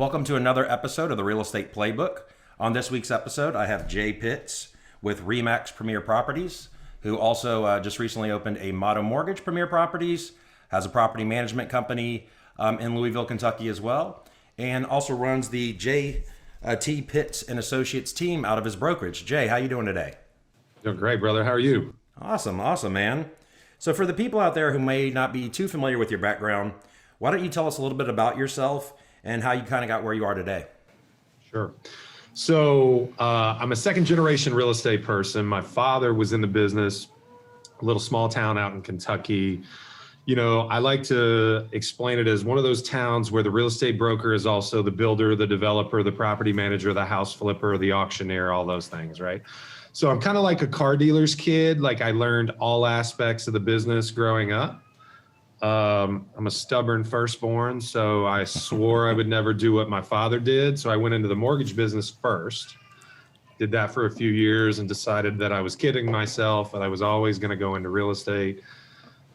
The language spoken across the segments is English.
Welcome to another episode of the Real Estate Playbook. On this week's episode, I have Jay Pitts with Remax Premier Properties, who also just recently opened a Motto Mortgage Premier Properties, has a property management company in Louisville, Kentucky as well, and also runs the J.T. Pitts and Associates team out of his brokerage. Jay, how you doing today? Doing great, brother. How are you? Awesome, man. So for the people out there who may not be too familiar with your background, why don't you tell us a little bit about yourself and how you kind of got where you are today? Sure. So I'm a second generation real estate person. My father was in the business, a little small town out in Kentucky. You know, I like to explain it as one of those towns where the real estate broker is also the builder, the developer, the property manager, the house flipper, the auctioneer, all those things, right? So I'm kind of like a car dealer's kid. Like I learned all aspects of the business growing up. I'm a stubborn firstborn, so I swore I would never do what my father did. So I went into the mortgage business first, did that for a few years and decided that I was kidding myself and I was always going to go into real estate.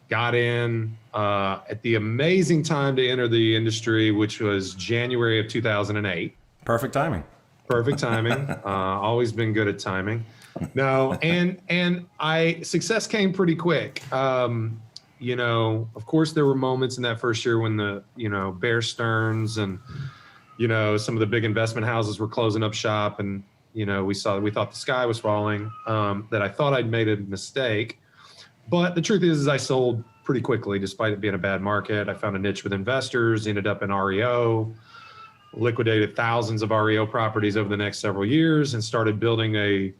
Got in at the amazing time to enter the industry, which was January of 2008. Perfect timing. Perfect timing. Always been good at timing. No, and success came pretty quick. You know, of course, there were moments in that first year when the, Bear Stearns and, some of the big investment houses were closing up shop and, we thought the sky was falling, that I thought I'd made a mistake. But the truth is I sold pretty quickly, despite it being a bad market. I found a niche with investors, ended up in REO, liquidated thousands of REO properties over the next several years and started building a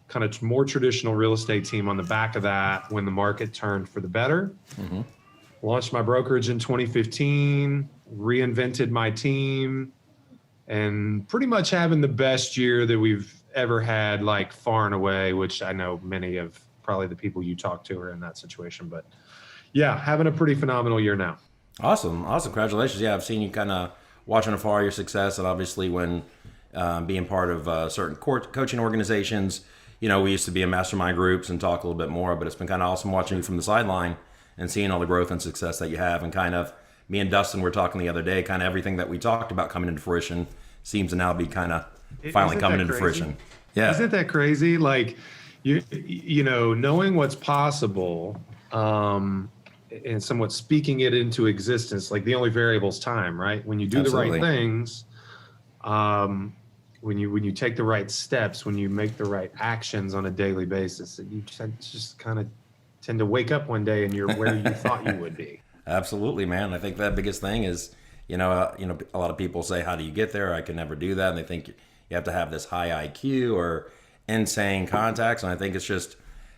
kind of more traditional real estate team on the back of that when the market turned for the better. Mm-hmm. Launched my brokerage in 2015, reinvented my team, and pretty much having the best year that we've ever had, like far and away, which I know many of probably the people you talk to are in that situation. But yeah, having a pretty phenomenal year now. Awesome. Congratulations. Yeah, I've seen you kind of watching afar your success, and obviously when being part of certain coaching organizations, we used to be in mastermind groups and talk a little bit more, but it's been kind of awesome watching you from the sideline and seeing all the growth and success that you have. And kind of me and Dustin were talking the other day, kind of everything that we talked about coming into fruition seems to now be kind of finally coming into fruition. Yeah. Isn't that crazy? Like, knowing what's possible and somewhat speaking it into existence, like the only variable is time, right? When you do Absolutely. the right things, when you take the right steps, when you make the right actions on a daily basis, you just kind of tend to wake up one day and you're where you thought you would be. Absolutely, man. I think that biggest thing is, a lot of people say, how do you get there? I can never do that. And they think you have to have this high IQ or insane contacts. And I think it's just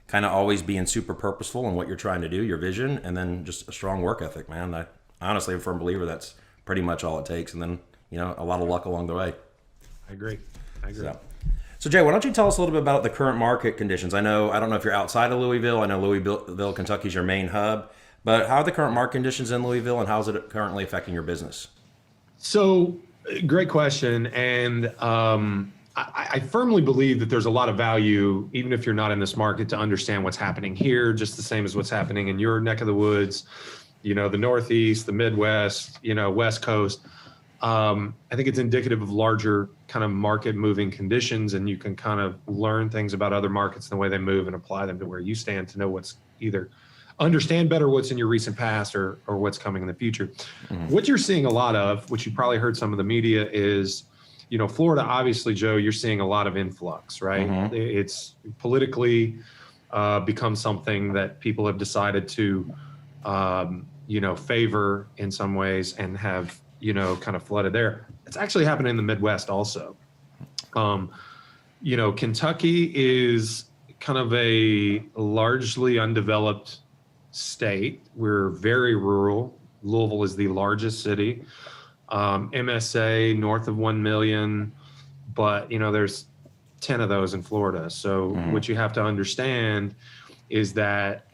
kind of always being super purposeful in what you're trying to do, your vision, and then just a strong work ethic, man. I honestly am a firm believer that's pretty much all it takes. And then, a lot of luck along the way. I agree. So Jay, why don't you tell us a little bit about the current market conditions? I don't know if you're outside of Louisville. I know Louisville, Kentucky is your main hub, but how are the current market conditions in Louisville and how is it currently affecting your business? So great question. And I firmly believe that there's a lot of value, even if you're not in this market, to understand what's happening here, just the same as what's happening in your neck of the woods, the Northeast, the Midwest, West Coast. I think it's indicative of larger kind of market moving conditions, and you can kind of learn things about other markets and the way they move and apply them to where you stand to know what's either understand better what's in your recent past or what's coming in the future. Mm-hmm. What you're seeing a lot of, which you probably heard some of the media, is, Florida, obviously, Joe, you're seeing a lot of influx, right? Mm-hmm. It's politically become something that people have decided to, favor in some ways and have kind of flooded there. It's actually happening in the Midwest also. Kentucky is kind of a largely undeveloped state. We're very rural. Louisville is the largest city. MSA north of 1 million, but there's 10 of those in Florida. So what you have to understand is that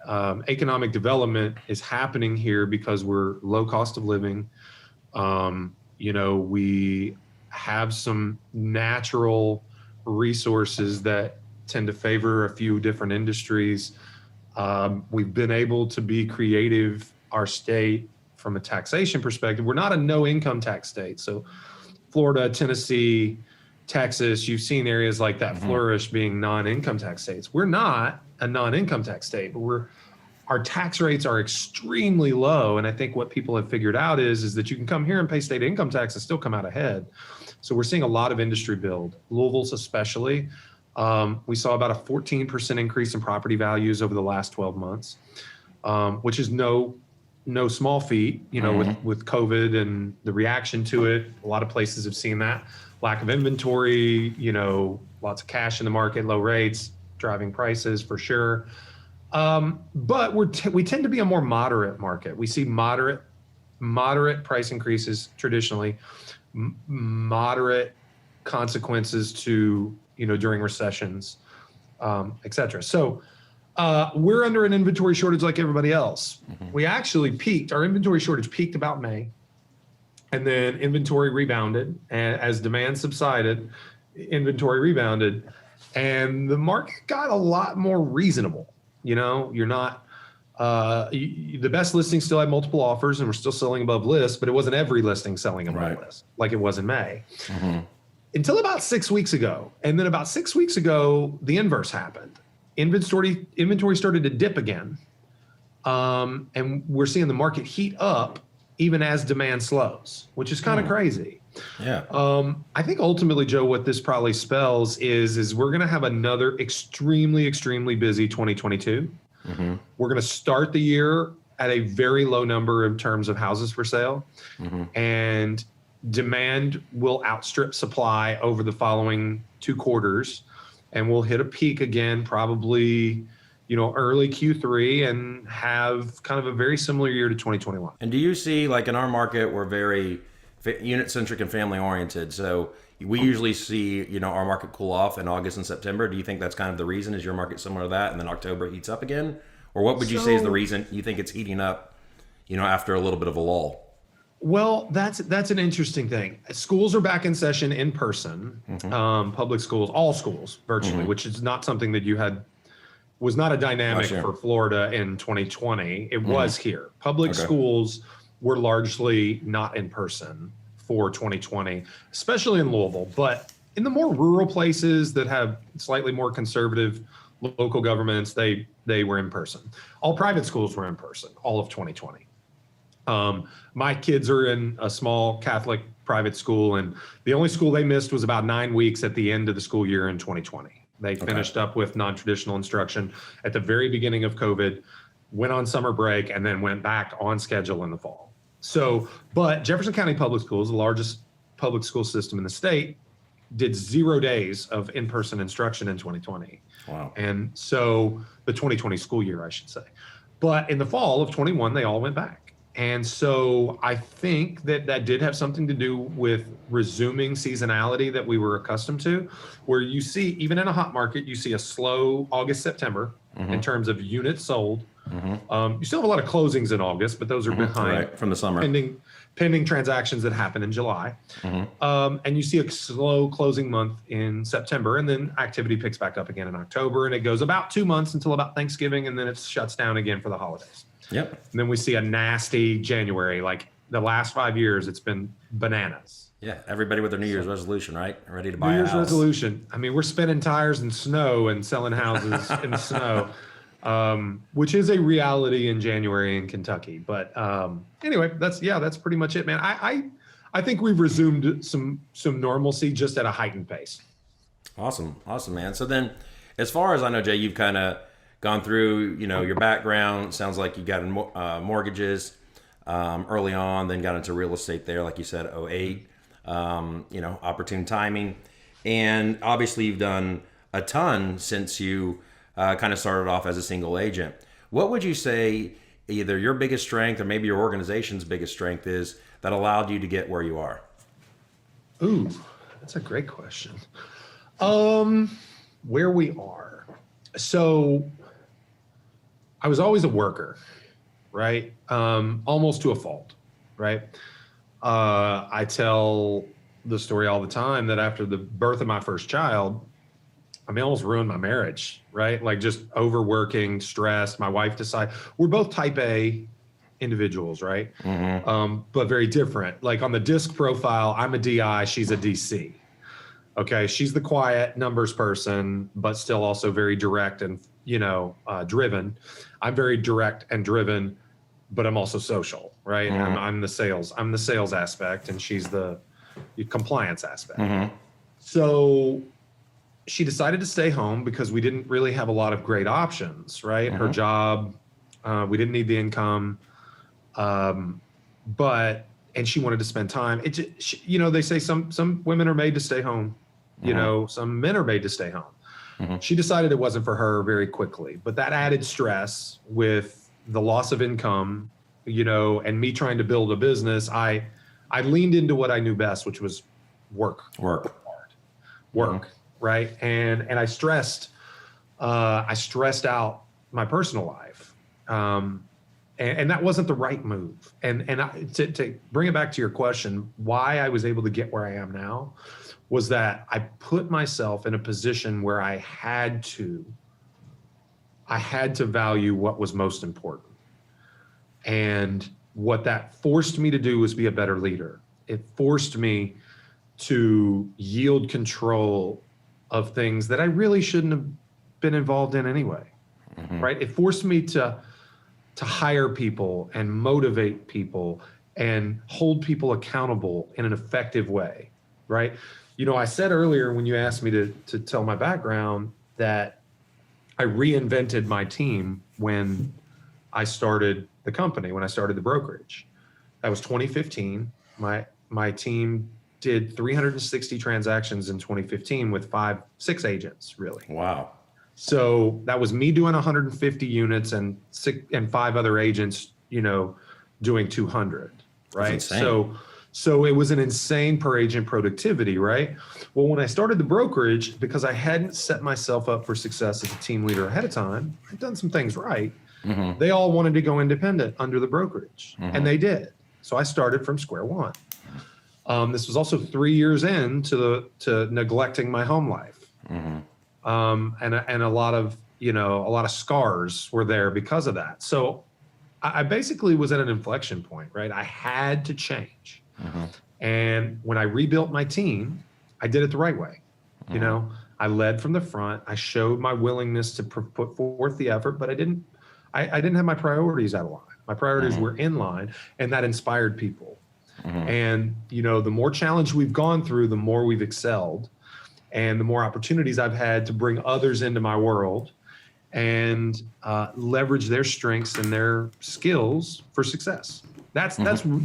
economic development is happening here because we're low cost of living. We have some natural resources that tend to favor a few different industries. We've been able to be creative, our state, from a taxation perspective. We're not a no income tax state. So Florida, Tennessee, Texas, you've seen areas like that flourish being non-income tax states. We're not a non-income tax state, but our tax rates are extremely low. And I think what people have figured out is that you can come here and pay state income tax and still come out ahead. So we're seeing a lot of industry build, Louisville's especially. We saw about a 14% increase in property values over the last 12 months, which is no small feat, with COVID and the reaction to it. A lot of places have seen that. Lack of inventory, lots of cash in the market, low rates, driving prices for sure. But we tend to be a more moderate market. We see moderate price increases traditionally, moderate consequences to, during recessions, et cetera. So we're under an inventory shortage like everybody else. We actually our inventory shortage peaked about May, and then inventory rebounded. And as demand subsided, inventory rebounded, and the market got a lot more reasonable. You're not, the best listings still had multiple offers and we're still selling above list, but it wasn't every listing selling above list like it was in May. Until about 6 weeks ago. And then about 6 weeks ago, the inverse happened. Inventory started to dip again. And we're seeing the market heat up even as demand slows, which is kind of crazy. Yeah. I think ultimately, Joe, what this probably spells is we're going to have another extremely, extremely busy 2022. We're going to start the year at a very low number in terms of houses for sale, and demand will outstrip supply over the following 2 quarters, and we'll hit a peak again, probably, early Q3, and have kind of a very similar year to 2021. And do you see, like in our market, we're very unit-centric and family-oriented. So we usually see, our market cool off in August and September. Do you think that's kind of the reason? Is your market similar to that? And then October heats up again? Or what would you say is the reason you think it's heating up, after a little bit of a lull? Well, that's an interesting thing. Schools are back in session in person, public schools, all schools virtually, which is not something that was not a dynamic for Florida in 2020. It was here. Public schools were largely not in person for 2020, especially in Louisville. But in the more rural places that have slightly more conservative local governments, they were in person. All private schools were in person, all of 2020. My kids are in a small Catholic private school, and the only school they missed was about 9 weeks at the end of the school year in 2020. They finished up with non-traditional instruction at the very beginning of COVID, went on summer break, and then went back on schedule in the fall. So, but Jefferson County Public Schools, the largest public school system in the state, did 0 days of in-person instruction in 2020. Wow. And so the 2020 school year, I should say. But in the fall of 21, they all went back. And so I think that did have something to do with resuming seasonality that we were accustomed to, where you see, even in a hot market, you see a slow August, September in terms of units sold. You still have a lot of closings in August, but those are behind from the summer. Pending transactions that happen in July. And you see a slow closing month in September, and then activity picks back up again in October, and it goes about 2 months until about Thanksgiving, and then it shuts down again for the holidays. Yep. And then we see a nasty January. Like the last 5 years, it's been bananas. Yeah, everybody with their New Year's resolution, right? Ready to buy New Year's a house. resolution. I mean, we're spinning tires in snow and selling houses in the snow, which is a reality in January in Kentucky. But anyway, that's pretty much it, man. I think we've resumed some normalcy, just at a heightened pace. Awesome, man. So then, as far as I know, Jay, you've kind of gone through, your background. Sounds like you got in mortgages early on, then got into real estate there, like you said, 08. Opportune timing. And obviously you've done a ton since you kind of started off as a single agent. What would you say either your biggest strength or maybe your organization's biggest strength is that allowed you to get where you are? Ooh, that's a great question. Where we are. So I was always a worker, right? Almost to a fault, right? I tell the story all the time that after the birth of my first child, I almost ruined my marriage, right? Like just overworking, stressed. My wife decided, we're both type A individuals, right? But very different. Like on the disc profile, I'm a DI, she's a DC. Okay, she's the quiet numbers person, but still also very direct and driven. I'm very direct and driven, but I'm also social, right? I'm the sales aspect, and she's the compliance aspect. So she decided to stay home because we didn't really have a lot of great options, right? Her job, we didn't need the income, and she wanted to spend time. They say some women are made to stay home, some men are made to stay home. She decided it wasn't for her very quickly, but that added stress with the loss of income, and me trying to build a business, I leaned into what I knew best, which was work. Right. And I stressed out my personal life. And that wasn't the right move. And to bring it back to your question, why I was able to get where I am now was that I put myself in a position where I had to value what was most important. And what that forced me to do was be a better leader. It forced me to yield control of things that I really shouldn't have been involved in anyway, right? It forced me to hire people and motivate people and hold people accountable in an effective way, right? I said earlier when you asked me to tell my background that I reinvented my team when I started the company, when I started the brokerage. That was 2015. My team did 360 transactions in 2015 with 6 agents, really. Wow. So that was me doing 150 units and 5 other agents, doing 200, right? That's insane. So it was an insane per agent productivity, right? Well, when I started the brokerage, because I hadn't set myself up for success as a team leader ahead of time, I'd done some things right. They all wanted to go independent under the brokerage, and they did. So I started from square one. This was also 3 years into neglecting my home life. And a lot of scars were there because of that. So I basically was at an inflection point, right? I had to change. And when I rebuilt my team, I did it the right way. I led from the front. I showed my willingness to put forth the effort, but I didn't have my priorities out of line. My priorities were in line, and that inspired people. And, the more challenge we've gone through, the more we've excelled, and the more opportunities I've had to bring others into my world and leverage their strengths and their skills for success. That's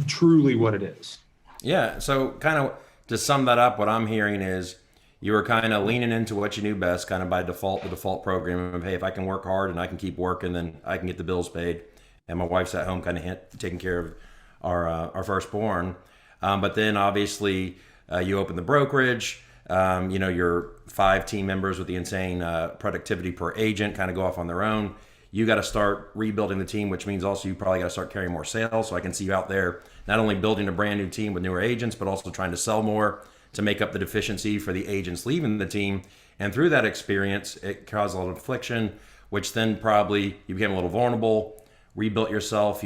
truly what it is. Yeah. So kind of to sum that up, what I'm hearing is you were kind of leaning into what you knew best, kind of by default, the default program of, hey, if I can work hard and I can keep working, then I can get the bills paid. And my wife's at home kind of taking care of our firstborn. But then obviously you open the brokerage, your 5 team members with the insane productivity per agent kind of go off on their own. You got to start rebuilding the team, which means also you probably got to start carrying more sales. So I can see you out there not only building a brand new team with newer agents, but also trying to sell more to make up the deficiency for the agents leaving the team. And through that experience, it caused a lot of affliction, which then probably you became a little vulnerable, rebuilt yourself,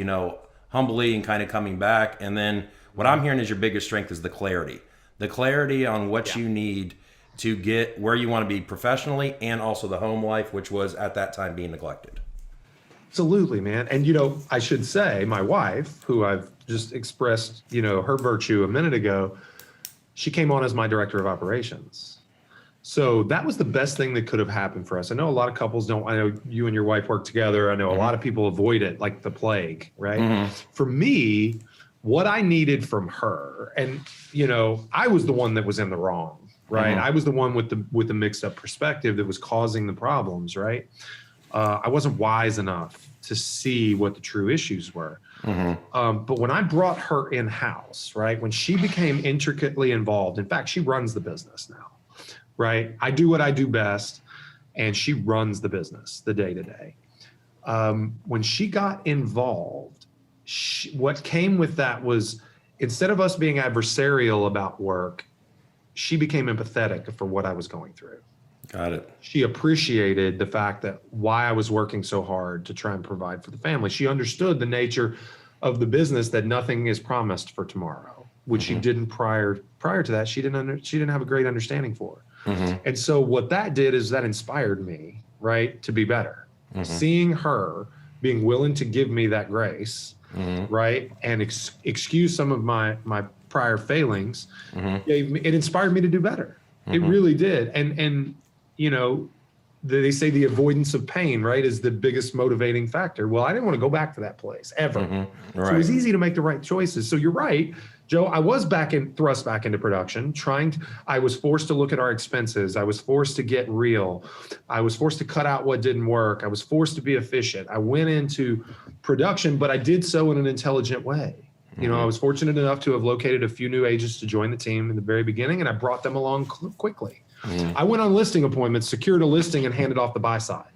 humbly and kind of coming back. And then what I'm hearing is your biggest strength is the clarity on what you need to get where you want to be professionally, and also the home life, which was at that time being neglected. Absolutely, man. And, I should say my wife, who I've just expressed, her virtue a minute ago, she came on as my director of operations. So that was the best thing that could have happened for us. I know a lot of couples don't. I know you and your wife work together. I know a lot of people avoid it like the plague, right? For me, what I needed from her, and, I was the one that was in the wrong, right? I was the one with the mixed up perspective that was causing the problems, right? I wasn't wise enough to see what the true issues were. But when I brought her in-house, right, when she became intricately involved, in fact, she runs the business now, right? I do what I do best, and she runs the business, the day-to-day. When she got involved, what came with that was, instead of us being adversarial about work, she became empathetic for what I was going through. Got it. She appreciated the fact that why I was working so hard to try and provide for the family. She understood the nature of the business that nothing is promised for tomorrow, which she didn't prior to that. She didn't have a great understanding for. And so what that did is that inspired me, right, to be better. Seeing her being willing to give me that grace, right, and excuse some of my prior failings, it inspired me to do better. It really did. And you know, they say the avoidance of pain, right, is the biggest motivating factor. Well, I didn't want to go back to that place ever. Right. So it was easy to make the right choices. So you're right, Joe. I was thrust back into production, I was forced to look at our expenses. I was forced to get real. I was forced to cut out what didn't work. I was forced to be efficient. I went into production, but I did so in an intelligent way. You know, I was fortunate enough to have located a few new agents to join the team in the very beginning, and I brought them along quickly. I went on listing appointments, secured a listing, and handed off the buy side.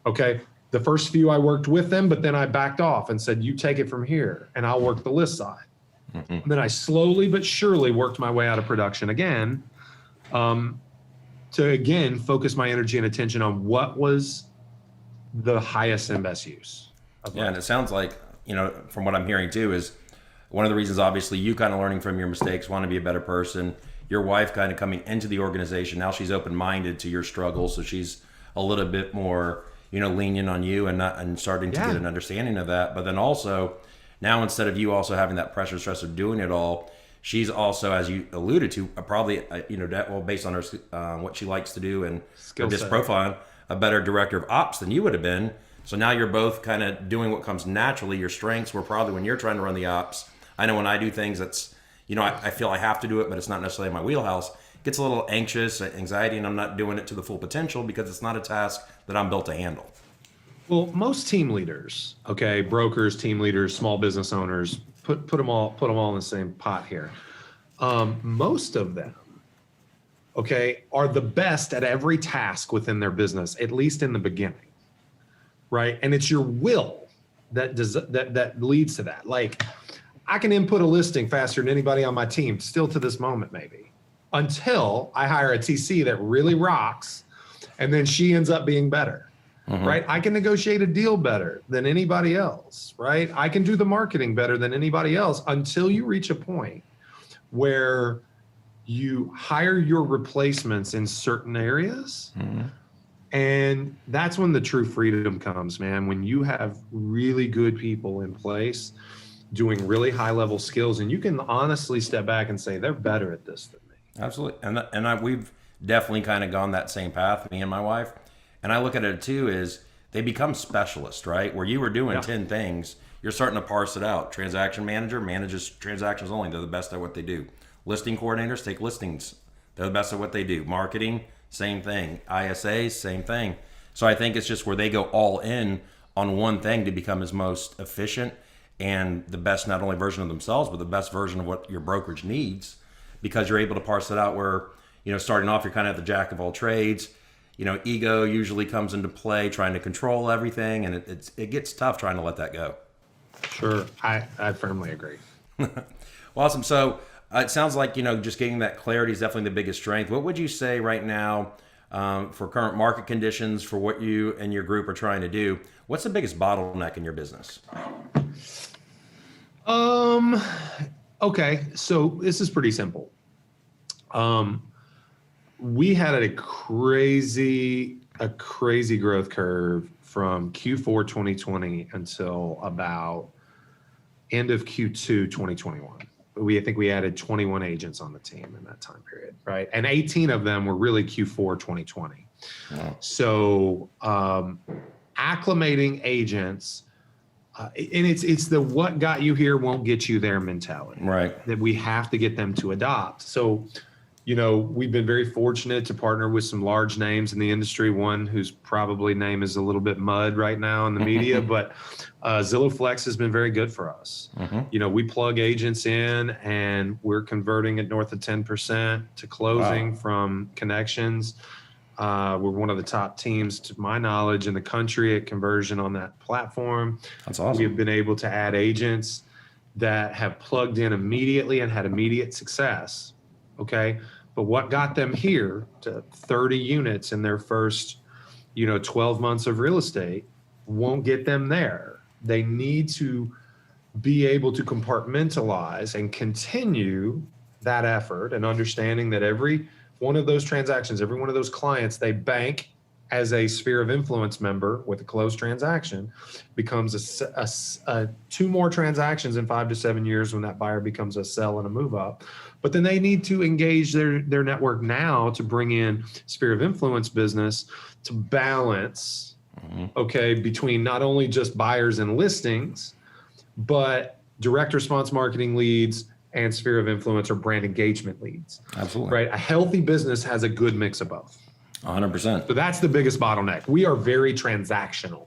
Okay. The first few I worked with them, but then I backed off and said, you take it from here and I'll work the list side. Then I slowly but surely worked my way out of production again, to again focus my energy and attention on what was the highest and best use. And it sounds like, you know, from what I'm hearing too, is one of the reasons, obviously, you kind of learning from your mistakes, want to be a better person. Your wife kind of coming into the organization. Now she's open-minded to your struggles. So she's a little bit more, you know, lenient on you and starting to get an understanding of that. But then also now, instead of you also having that pressure stress of doing it all, she's also, as you alluded to, probably, you know, based on her, what she likes to do and her disc profile, a better director of ops than you would have been. So now you're both kind of doing what comes naturally. Your strengths were probably when you're trying to run the ops. I know when I do things that's, you know, I feel I have to do it, but it's not necessarily in my wheelhouse. It gets a little anxious, anxiety, and I'm not doing it to the full potential because it's not a task that I'm built to handle. Well, most team leaders, okay, brokers, team leaders, small business owners, put them all in the same pot here. Most of them, okay, are the best at every task within their business, at least in the beginning, right? And it's your will that leads to that. Like, I can input a listing faster than anybody on my team, still to this moment, maybe, until I hire a TC that really rocks, and then she ends up being better, right? I can negotiate a deal better than anybody else, right? I can do the marketing better than anybody else until you reach a point where you hire your replacements in certain areas. And that's when the true freedom comes, man. When you have really good people in place doing really high level skills, and you can honestly step back and say they're better at this than me. Absolutely. And we've definitely kind of gone that same path, me and my wife. And I look at it too is they become specialists, right? Where you were doing 10 things, you're starting to parse it out. Transaction manager manages transactions only. They're the best at what they do. Listing coordinators take listings. They're the best at what they do. Marketing, same thing. ISAs, same thing. So I think it's just where they go all in on one thing to become as most efficient and the best not only version of themselves, but the best version of what your brokerage needs, because you're able to parse it out where, you know, starting off, you're kind of the jack of all trades. You know, ego usually comes into play, trying to control everything, and it gets tough trying to let that go. Sure. I firmly agree. Well, awesome. So it sounds like, you know, just getting that clarity is definitely the biggest strength. What would you say right now for current market conditions, for what you and your group are trying to do? What's the biggest bottleneck in your business? Okay, so this is pretty simple. We had a crazy growth curve from Q4 2020 until about end of Q2 2021. I think we added 21 agents on the team in that time period, right? And 18 of them were really Q4 2020. Wow. So acclimating agents, and it's the what got you here won't get you there mentality, right? That we have to get them to adopt. So, you know, we've been very fortunate to partner with some large names in the industry. One whose probably name is a little bit mud right now in the media, but Zillow Flex has been very good for us. You know, we plug agents in and we're converting at north of 10% to closing from connections. We're one of the top teams, to my knowledge, in the country at conversion on that platform. That's awesome. We've been able to add agents that have plugged in immediately and had immediate success. Okay. But what got them here to 30 units in their first, 12 months of real estate won't get them there. They need to be able to compartmentalize and continue that effort, and understanding that every one of those transactions, every one of those clients they bank as a sphere of influence member with a closed transaction becomes a two more transactions in 5 to 7 years when that buyer becomes a sell and a move up. But then they need to engage their network now to bring in sphere of influence business to balance, okay, between not only just buyers and listings, but direct response marketing leads and sphere of influence or brand engagement leads. Absolutely. Right. A healthy business has a good mix of both. 100%. So that's the biggest bottleneck. We are very transactional.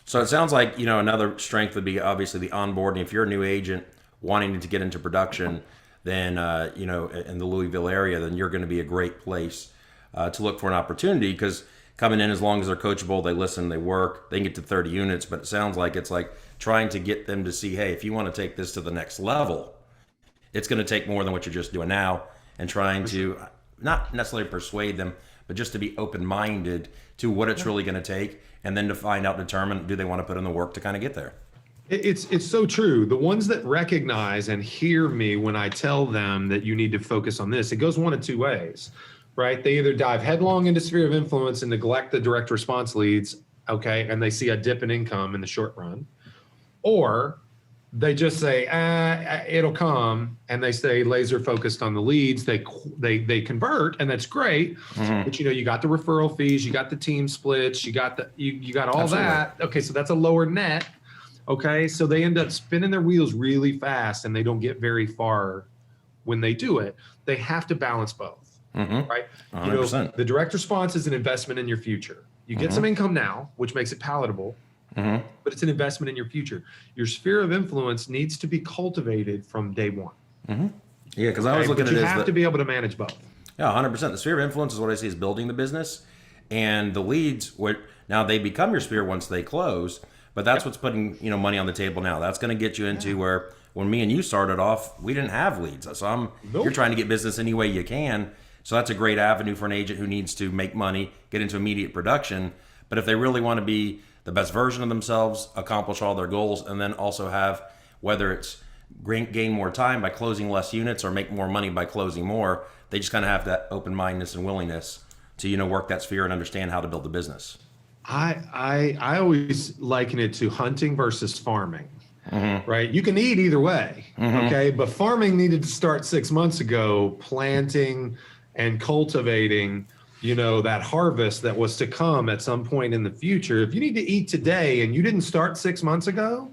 So it sounds like, another strength would be obviously the onboarding. If you're a new agent wanting to get into production, then, in the Louisville area, then you're going to be a great place to look for an opportunity, because coming in, as long as they're coachable, they listen, they work, they can get to 30 units. But it sounds like it's like trying to get them to see, hey, if you want to take this to the next level, it's going to take more than what you're just doing now, and trying to not necessarily persuade them, but just to be open-minded to what it's really going to take, and then to find out, determine, do they want to put in the work to kind of get there? It's so true. The ones that recognize and hear me when I tell them that you need to focus on this, it goes one of two ways, right? They either dive headlong into sphere of influence and neglect the direct response leads, okay, and they see a dip in income in the short run, or they just say, it'll come, and they stay laser focused on the leads. They convert, and that's great. But you got the referral fees, you got the team splits, you got you got all Absolutely. that. Okay, so that's a lower net. Okay, so they end up spinning their wheels really fast, and they don't get very far when they do it. They have to balance both, right? 100%. The direct response is an investment in your future. You get some income now, which makes it palatable. But it's an investment in your future. Your sphere of influence needs to be cultivated from day one. Yeah, because I was looking at it you as have to be able to manage both. Yeah, 100%. The sphere of influence is what I see as building the business, and the leads, now they become your sphere once they close, but that's what's putting money on the table now. That's going to get you into where, when me and you started off, we didn't have leads. So you're trying to get business any way you can. So that's a great avenue for an agent who needs to make money, get into immediate production. But if they really want to be the best version of themselves, accomplish all their goals, and then also have, whether it's gain more time by closing less units or make more money by closing more, they just kind of have that open-mindedness and willingness to work that sphere and understand how to build the business. I always liken it to hunting versus farming, right? You can eat either way, okay? But farming needed to start 6 months ago, planting and cultivating that harvest that was to come at some point in the future. If you need to eat today and you didn't start 6 months ago,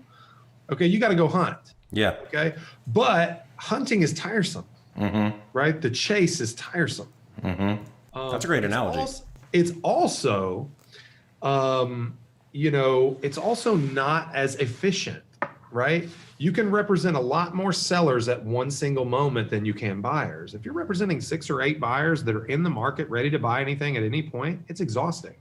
okay, you got to go hunt. Yeah. Okay. But hunting is tiresome, right? The chase is tiresome. That's a great analogy. It's also it's also not as efficient, right? You can represent a lot more sellers at one single moment than you can buyers. If you're representing 6 or 8 buyers that are in the market ready to buy anything at any point, it's exhausting.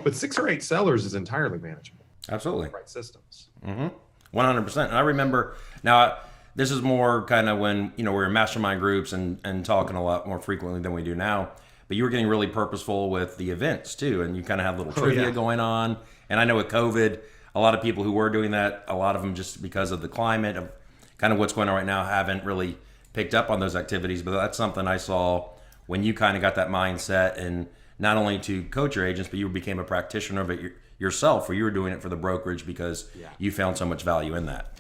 But 6 or 8 sellers is entirely manageable. Absolutely. Right systems. 100%. And I remember, now this is more kind of when, we're in mastermind groups and talking a lot more frequently than we do now, but you were getting really purposeful with the events too. And you kind of had little trivia going on. And I know with COVID, a lot of people who were doing that, a lot of them just because of the climate of kind of what's going on right now, haven't really picked up on those activities. But that's something I saw when you kind of got that mindset, and not only to coach your agents, but you became a practitioner of it yourself, where you were doing it for the brokerage because you found so much value in that.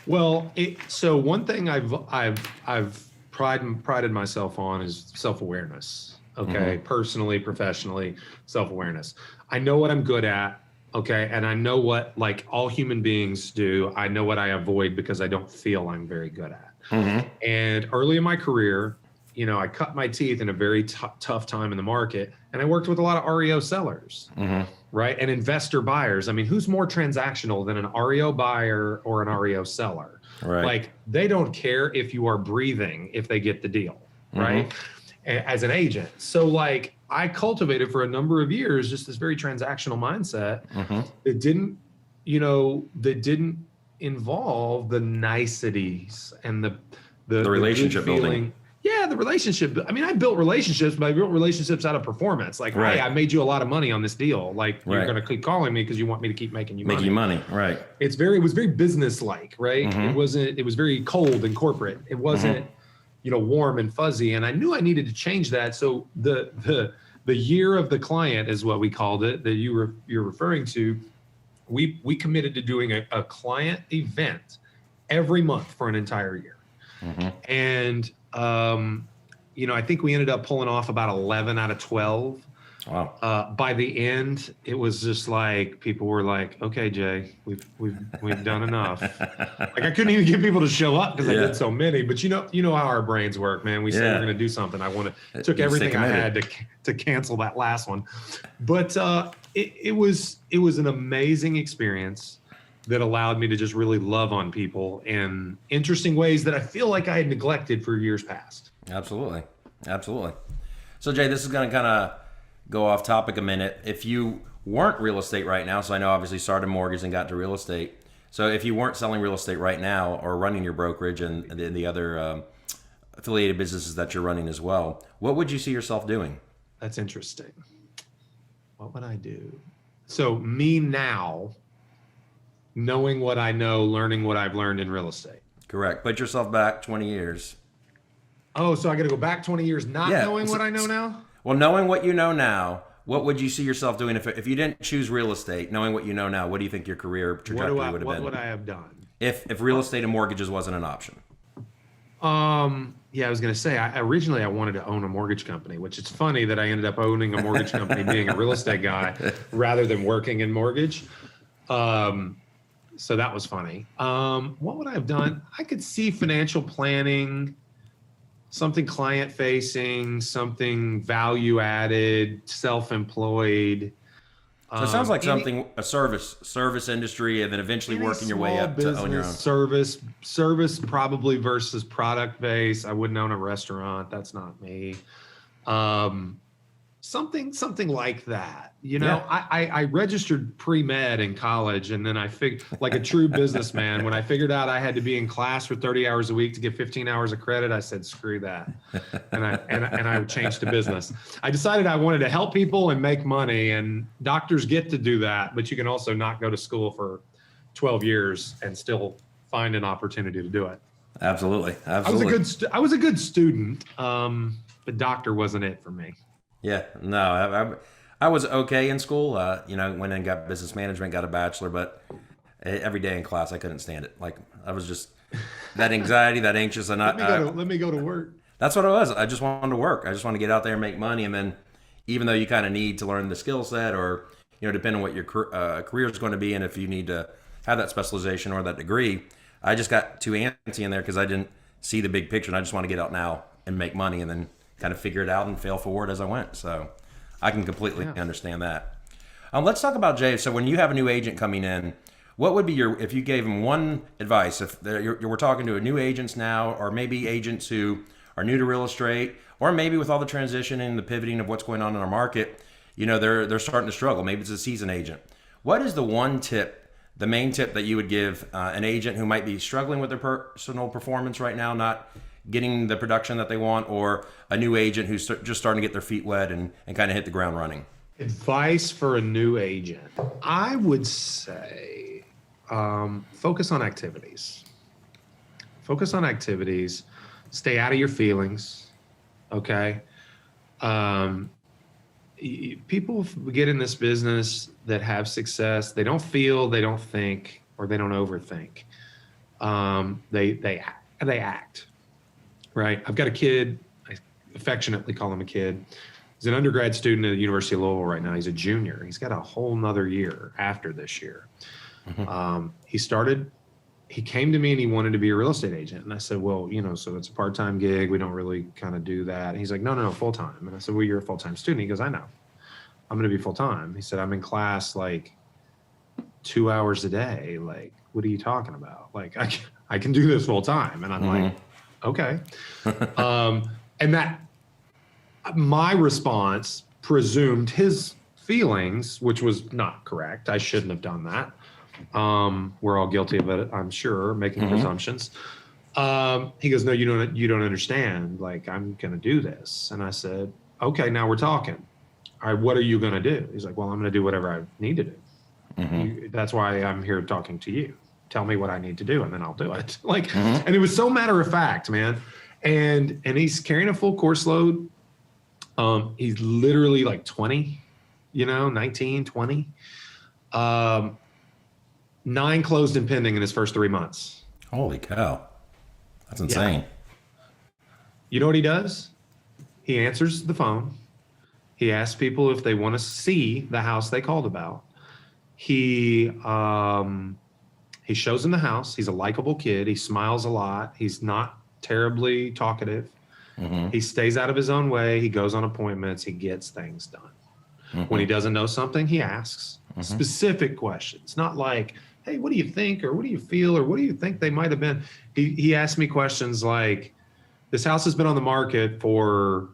Well, so one thing I've prided myself on is self-awareness. Okay, personally, professionally, self-awareness. I know what I'm good at. Okay, and I know what, like all human beings do, I know what I avoid because I don't feel I'm very good at. And early in my career, I cut my teeth in a very tough time in the market, and I worked with a lot of REO sellers, right? And investor buyers. I mean, who's more transactional than an REO buyer or an REO seller? Right. Like, they don't care if you are breathing if they get the deal, right? As an agent. So like, I cultivated for a number of years just this very transactional mindset that didn't involve the niceties and the relationship building. Yeah, the relationship. I mean, I built relationships, but I built relationships out of performance. Like, Right. hey, I made you a lot of money on this deal. Like, you're Right. going to keep calling me because you want me to keep making you Making money. you money, right? It was very business-like, right? It was very cold and corporate. It wasn't, warm and fuzzy. And I knew I needed to change that. So the year of the client is what we called it, that you're referring to. We committed to doing a client event every month for an entire year. And, I think we ended up pulling off about 11 out of 12. Wow. By the end, it was just like, people were like, okay, Jay, we've done enough. Like, I couldn't even get people to show up because I did so many, but you know how our brains work, man. We said we're going to do something. It took everything I had to cancel that last one. But it was an amazing experience that allowed me to just really love on people in interesting ways that I feel like I had neglected for years past. Absolutely. So Jay, this is going to kind of go off topic a minute. If you weren't real estate right now, so I know obviously started mortgage and got to real estate. So if you weren't selling real estate right now or running your brokerage and the other affiliated businesses that you're running as well, what would you see yourself doing? That's interesting. What would I do? So me now, knowing what I know, learning what I've learned in real estate. Correct. Put yourself back 20 years. Oh, so I got to go back 20 years not knowing what I know now? Well, knowing what you know now, what would you see yourself doing if you didn't choose real estate? Knowing what you know now, what do you think your career trajectory would have been? What would I have done? If real estate and mortgages wasn't an option? Yeah, I was going to say, originally I wanted to own a mortgage company, which it's funny that I ended up owning a mortgage company being a real estate guy rather than working in mortgage. So that was funny. What would I have done? I could see financial planning, something client facing, something value added, self-employed. So it sounds like a service industry, and then eventually working your way up to own your own. Service probably versus product base. I wouldn't own a restaurant. That's not me. Something like that. I registered pre-med in college, and then I figured, like a true businessman, when I figured out I had to be in class for 30 hours a week to get 15 hours of credit, I said, screw that. And I changed to business. I decided I wanted to help people and make money, and doctors get to do that, but you can also not go to school for 12 years and still find an opportunity to do it. Absolutely. I was a good student, but doctor wasn't it for me. Yeah, no, I was okay in school. Went and got business management, got a bachelor, but every day in class I couldn't stand it. Like, I was just that anxiety, that anxious, and let me go to work. That's what it was. I just wanted to work. I just wanted to get out there and make money. And then, even though you kind of need to learn the skill set, or depending on what your career is going to be, and if you need to have that specialization or that degree, I just got too antsy in there because I didn't see the big picture, and I just want to get out now and make money, and then kind of figure it out and fail forward as I went. So I can completely understand that. Let's talk about, Jay. So when you have a new agent coming in, what would be if you gave them one advice, if we're talking to new agents now, or maybe agents who are new to real estate, or maybe with all the transition and the pivoting of what's going on in our market, they're starting to struggle. Maybe it's a seasoned agent. What is the one tip, the main tip that you would give an agent who might be struggling with their personal performance right now, not getting the production that they want, or a new agent who's just starting to get their feet wet and kind of hit the ground running? Advice for a new agent. I would say focus on activities. Focus on activities. Stay out of your feelings. Okay? People get in this business that have success. They don't feel, they don't think, or they don't overthink. They act. Right. I've got a kid. I affectionately call him a kid. He's an undergrad student at the University of Louisville right now. He's a junior. He's got a whole nother year after this year. He came to me and he wanted to be a real estate agent. And I said, well, so it's a part-time gig. We don't really kind of do that. And he's like, no, full-time. And I said, well, you're a full-time student. He goes, I know. I'm going to be full-time. He said, I'm in class like 2 hours a day. Like, what are you talking about? Like, I can do this full-time. And I'm like, okay. And that my response presumed his feelings, which was not correct. I shouldn't have done that. We're all guilty of it, I'm sure, making presumptions. He goes, no, you don't understand. Like, I'm going to do this. And I said, okay, now we're talking. All right, what are you going to do? He's like, well, I'm going to do whatever I need to do. That's why I'm here talking to you. Tell me what I need to do, and then I'll do it. Like, and it was so matter of fact, man. And he's carrying a full course load. He's literally like 20, 19, 20. 9 closed and pending in his first 3 months. Holy cow. That's insane. Yeah. You know what he does? He answers the phone. He asks people if they want to see the house they called about. He shows them the house. He's a likable kid. He smiles a lot. He's not terribly talkative. He stays out of his own way. He goes on appointments. He gets things done. When he doesn't know something, he asks specific questions, not like, hey, what do you think? Or what do you feel? Or what do you think they might have been? He asked me questions like, this house has been on the market for,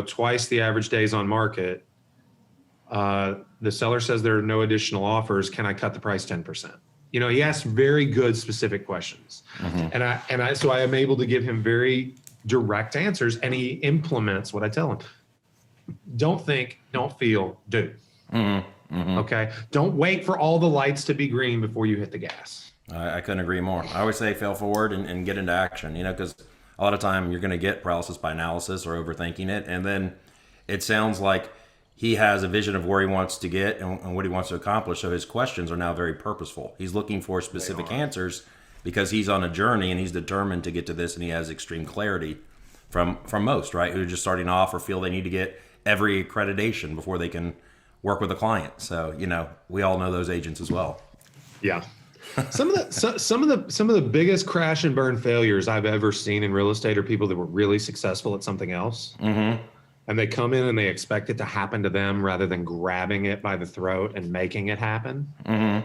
twice the average days on market. The seller says there are no additional offers. Can I cut the price 10%? He asked very good, specific questions. So I am able to give him very direct answers, and he implements what I tell him. Don't think, don't feel, do. Okay. Don't wait for all the lights to be green before you hit the gas. I couldn't agree more. I always say fail forward and get into action, because a lot of time you're going to get paralysis by analysis or overthinking it. And then it sounds like he has a vision of where he wants to get and what he wants to accomplish. So his questions are now very purposeful. He's looking for specific answers because he's on a journey and he's determined to get to this, and he has extreme clarity from most, right? Who are just starting off or feel they need to get every accreditation before they can work with a client. So, we all know those agents as well. Yeah. Some of the biggest crash and burn failures I've ever seen in real estate are people that were really successful at something else. And they come in and they expect it to happen to them rather than grabbing it by the throat and making it happen. And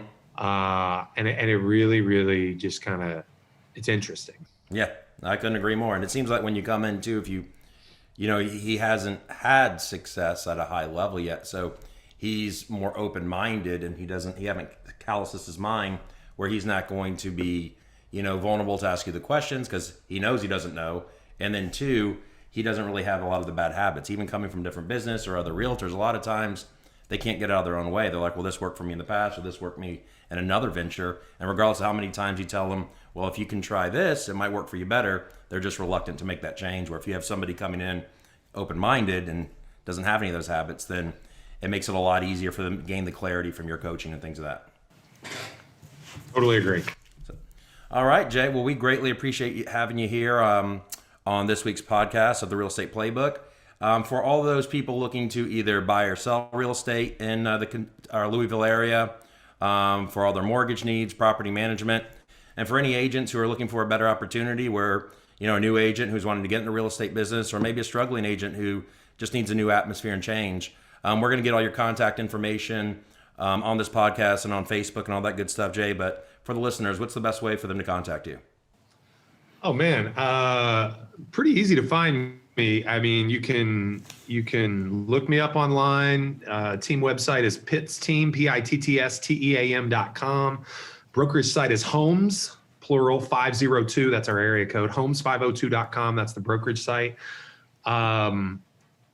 it really, really just kind of, it's interesting. Yeah, I couldn't agree more. And it seems like when you come in too, if he hasn't had success at a high level yet. So he's more open-minded, and he haven't calloused his mind where he's not going to be, vulnerable to ask you the questions because he knows he doesn't know. And then two, he doesn't really have a lot of the bad habits. Even coming from different business or other realtors, a lot of times they can't get out of their own way. They're like, well, this worked for me in the past, or this worked for me in another venture. And regardless of how many times you tell them, well, if you can try this, it might work for you better, they're just reluctant to make that change. Where if you have somebody coming in open-minded and doesn't have any of those habits, then it makes it a lot easier for them to gain the clarity from your coaching and things of that. Totally agree. So, all right, Jay. Well, we greatly appreciate having you here on this week's podcast of the Real Estate Playbook. For all those people looking to either buy or sell real estate in our Louisville area, for all their mortgage needs, property management, and for any agents who are looking for a better opportunity where, a new agent who's wanting to get into real estate business, or maybe a struggling agent who just needs a new atmosphere and change. We're going to get all your contact information on this podcast and on Facebook and all that good stuff, Jay. But for the listeners, what's the best way for them to contact you? Oh man, pretty easy to find me. I mean, you can look me up online. Team website is pittsteam, PITTSTEAM.com. Brokerage site is Homes, plural 502. That's our area code. Homes502.com. That's the brokerage site.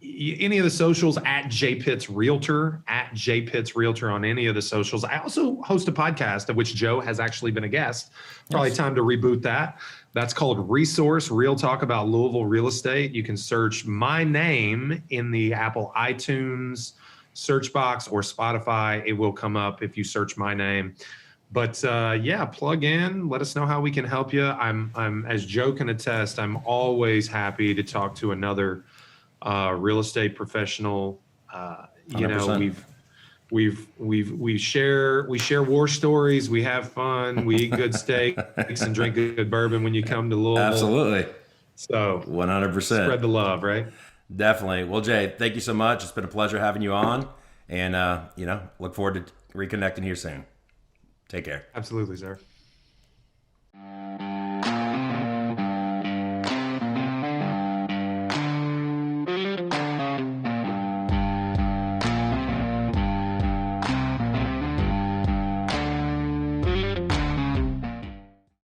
Any of the socials at JPitts Realtor, at JPitts Realtor on any of the socials. I also host a podcast of which Joe has actually been a guest. Probably time to reboot that. That's called Resource, Real Talk About Louisville Real Estate. You can search my name in the Apple iTunes search box or Spotify. It will come up if you search my name. But plug in. Let us know how we can help you. I'm as Joe can attest, I'm always happy to talk to another real estate professional. 100%. We share war stories. We have fun. We eat good steaks and drink good bourbon when you come to Louisville. Absolutely. So 100%. Spread the love, right? Definitely. Well, Jay, thank you so much. It's been a pleasure having you on, and look forward to reconnecting here soon. Take care. Absolutely, sir.